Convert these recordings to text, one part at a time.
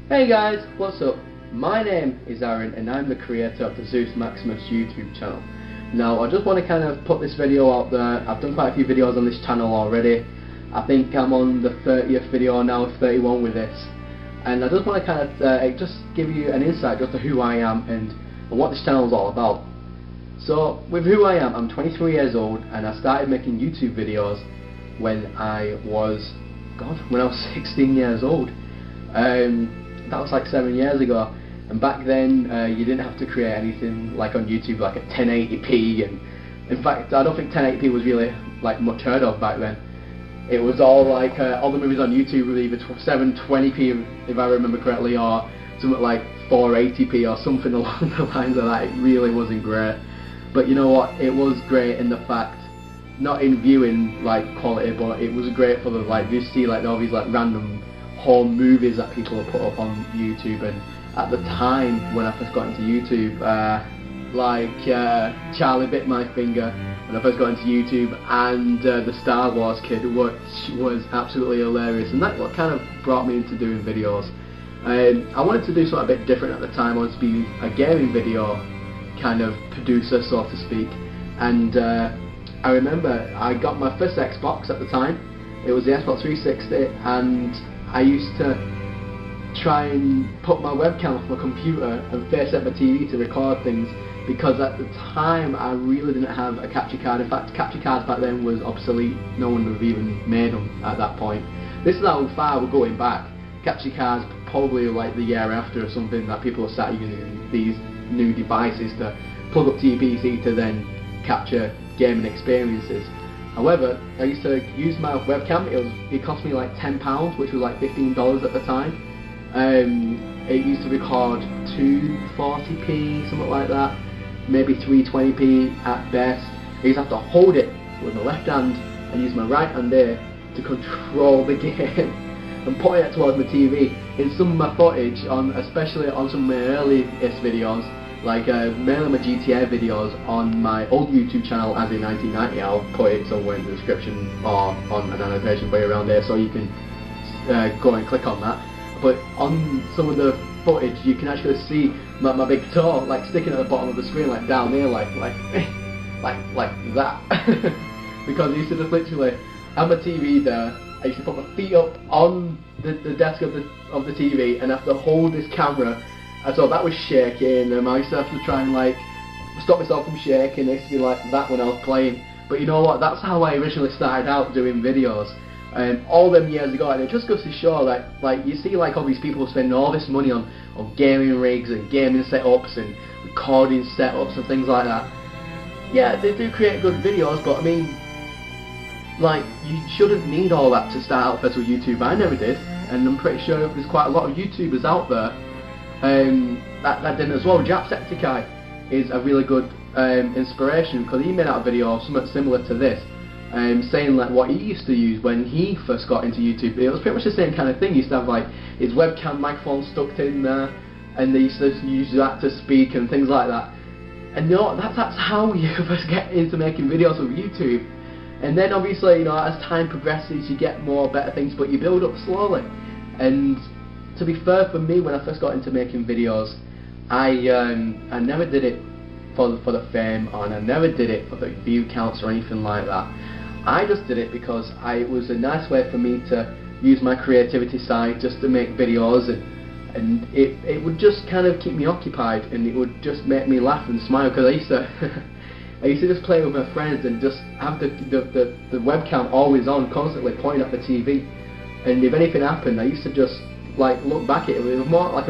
Hey guys, what's up? My name is Aaron and I'm the creator of the Zeus Maximus YouTube channel. Now I just want to kind of put this video out there. I've done quite a few videos on this channel already. I think I'm on the 30th video now, 31 with this. And I just want to kind of just give you an insight just to who I am and what this channel is all about. So with who I am, I'm 23 years old and I started making YouTube videos when I was 16 years old. That was like 7 years ago, and back then you didn't have to create anything like on YouTube like at 1080p, and in fact I don't think 1080p was really like much heard of back then. It was all like all the movies on YouTube were either 720p if I remember correctly, or something like 480p or something along the lines of that. It really wasn't great, but you know what, it was great in the fact, not in viewing like quality, but it was great for the like you see like all these like random home movies that people have put up on YouTube. And at the time when I first got into YouTube, Charlie Bit My Finger when I first got into YouTube, and the Star Wars Kid, which was absolutely hilarious, and that what kind of brought me into doing videos. I wanted to do something a bit different at the time. I wanted to be a gaming video kind of producer, so to speak, and I remember I got my first Xbox at the time. It was the Xbox 360, and I used to try and put my webcam off my computer and face up my TV to record things, because at the time I really didn't have a capture card. In fact, capture cards back then was obsolete. No one had even made them at that point. This is how far we're going back. Capture cards probably like the year after or something that people have started using these new devices to plug up to your PC to then capture gaming experiences. However, I used to use my webcam. It cost me like £10, which was like $15 at the time. It used to record 240p, something like that, maybe 320p at best. I used to have to hold it with my left hand and use my right hand there to control the game and point it towards my TV. In some of my footage, especially on some of my earliest videos, like mainly my GTA videos on my old YouTube channel as in 1990, I'll put it somewhere in the description or on an annotation way around there so you can go and click on that. But on some of the footage you can actually see my big toe like sticking at the bottom of the screen, like down there, like that. Because I used to just literally have my TV there. I used to put my feet up on the desk of the TV and have to hold this camera. And so that was shaking, and I used to have to try and like stop myself from shaking. It used to be like that when I was playing. But you know what, that's how I originally started out doing videos. All them years ago, and it just goes to show that like you see like all these people spending all this money on gaming rigs and gaming setups and recording setups and things like that. Yeah, they do create good videos, but I mean, like, you shouldn't need all that to start out first with YouTube. I never did, and I'm pretty sure there's quite a lot of YouTubers out there that didn't as well. Jacksepticeye is a really good inspiration, because he made out a video somewhat similar to this, saying like what he used to use when he first got into YouTube. It was pretty much the same kind of thing. He used to have like his webcam microphone stuck in there, and they used to use that to speak and things like that. And you know, that's how you first get into making videos with YouTube. And then obviously, you know, as time progresses you get more better things, but you build up slowly. And to be fair, for me, when I first got into making videos, I never did it for the fame, and I never did it for the view counts or anything like that. I just did it because it was a nice way for me to use my creativity side just to make videos, and it would just kind of keep me occupied, and it would just make me laugh and smile, because I used to just play with my friends and just have the webcam always on, constantly pointing at the TV, and if anything happened I used to just like look back at it. It was more like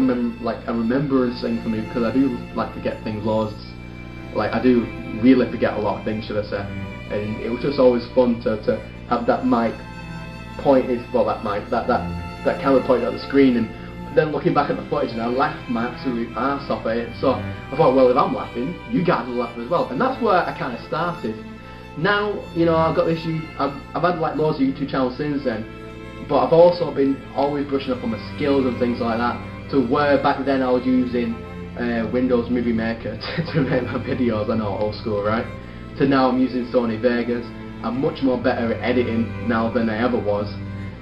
a remembrance thing for me, because I do like forget things loads. Like I do really forget a lot of things, should I say, and it was just always fun to have that mic pointed, well that camera pointed at the screen, and then looking back at the footage, and I laughed my absolute arse off at it. So I thought, well, if I'm laughing, you guys will laugh as well, and that's where I kind of started. Now, you know, I've got this, I've had like loads of YouTube channels since then, but I've also been always brushing up on my skills and things like that, to where back then I was using Windows Movie Maker to make my videos. I know, old school, right? To now I'm using Sony Vegas. I'm much more better at editing now than I ever was.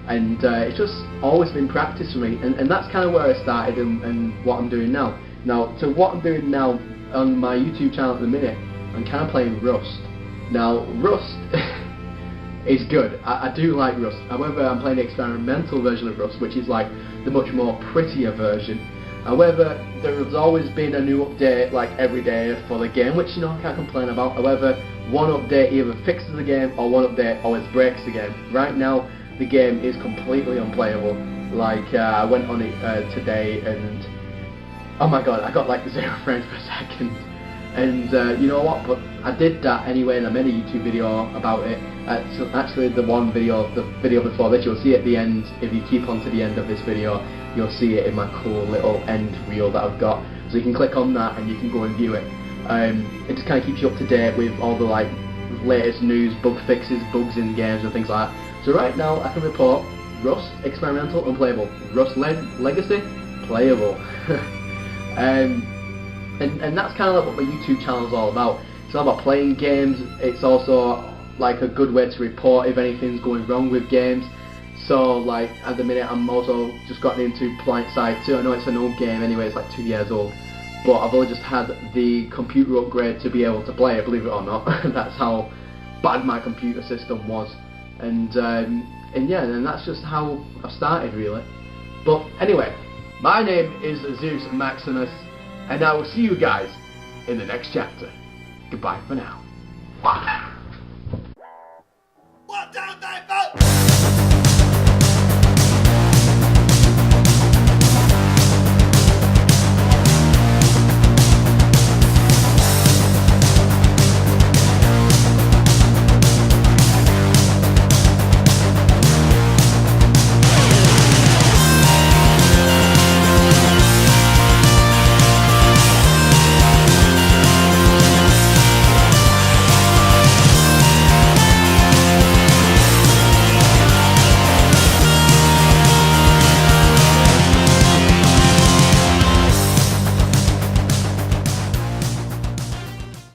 and it's just always been practice for me, and that's kind of where I started and what I'm doing now. Now, to what I'm doing now on my YouTube channel at the minute, I'm kind of playing Rust. Now, Rust is good. I do like Rust. However, I'm playing the experimental version of Rust, which is like the much more prettier version. However, there has always been a new update like every day for the game, which, you know, I can't complain about. However, one update either fixes the game or one update always breaks the game. Right now, the game is completely unplayable. Like, I went on it today and, oh my god, I got like 0 frames per second. And you know what, but I did that anyway, and I made a YouTube video about it. So actually the video before this, you'll see at the end. If you keep on to the end of this video, you'll see it in my cool little end reel that I've got. So you can click on that and you can go and view it. It just kind of keeps you up to date with all the like latest news, bug fixes, bugs in games and things like that. So right now I can report Rust, experimental, unplayable. Rust Legacy, playable. And that's kind of like what my YouTube channel is all about. It's all about playing games. It's also like a good way to report if anything's going wrong with games. So like at the minute I'm also just gotten into Blind Side 2. I know it's an old game anyway, it's like 2 years old. But I've only just had the computer upgrade to be able to play it, believe it or not. That's how bad my computer system was. And yeah, and that's just how I started really. But anyway, my name is Zeus Maximus, and I will see you guys in the next chapter. Goodbye for now.